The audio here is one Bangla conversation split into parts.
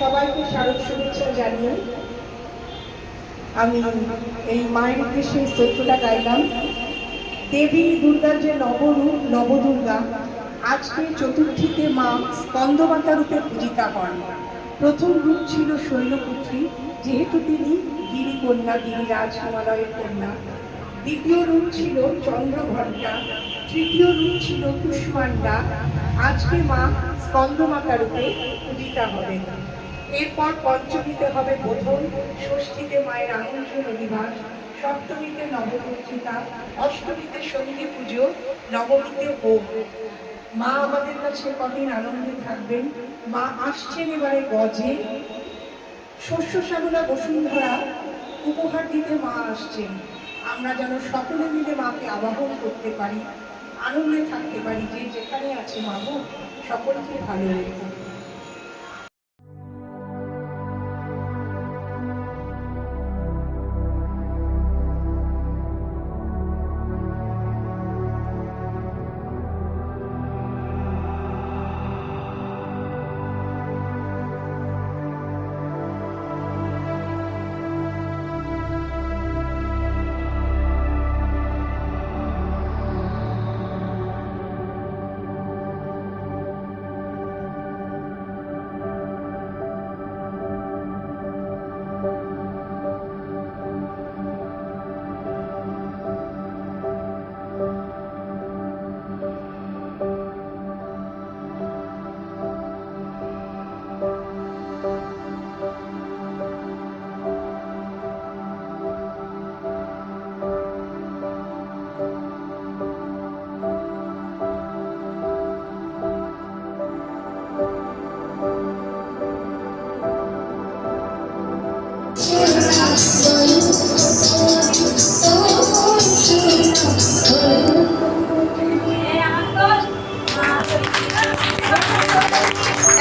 সবাইকে শারদ শুভেচ্ছা জানিয়ে আমি এই মায়ের উদ্দেশ্যে স্তোত্রটা গাইলাম। দেবী দুর্গার যে নবরূপ নবদুর্গা, আজকে চতুর্থীতে মা স্কন্দমাতা রূপে পূজিতা হন। প্রথম রূপ ছিল শৈলপুত্রী, যেহেতু তিনি গিরিকন্যা, গিরিরাজ হিমালয়ের কন্যা। দ্বিতীয় রূপ ছিল চন্দ্রঘণ্টা, তৃতীয় রূপ ছিল কুষ্মান্ডা। আজকে মা স্কন্দমাতা রূপে পূজিতা হবেন। এরপর পঞ্চমীতে হবে বোধন, ষষ্ঠীতে মায়ের আমন্ত্রণ অধিবাস, সপ্তমীতে নবপত্রিকা, অষ্টমীতে সন্ধি পুজো, নবমীতে হোম। মা আমাদের কাছে কদিন আনন্দে থাকবেন। মা আসছেন এবারে গজে। শস্য শ্যামলা বসুন্ধরা উপহার দিতে মা আসছেন। আমরা যেন সকলে মিলে মাকে আবাহন করতে পারি, আনন্দে থাকতে পারি, যে যেখানে আছে মা গো সকলকে ভালো রেখো।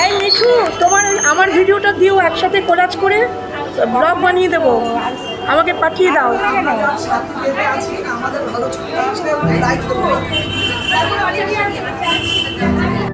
এই লিখু, তোমার আমার ভিডিওটা দিও, একসাথে কোলাজ করে ব্লগ বানিয়ে দেবো, আমাকে পাঠিয়ে দাও। আমাদের ভালো ছবি আসলে লাইক করবো।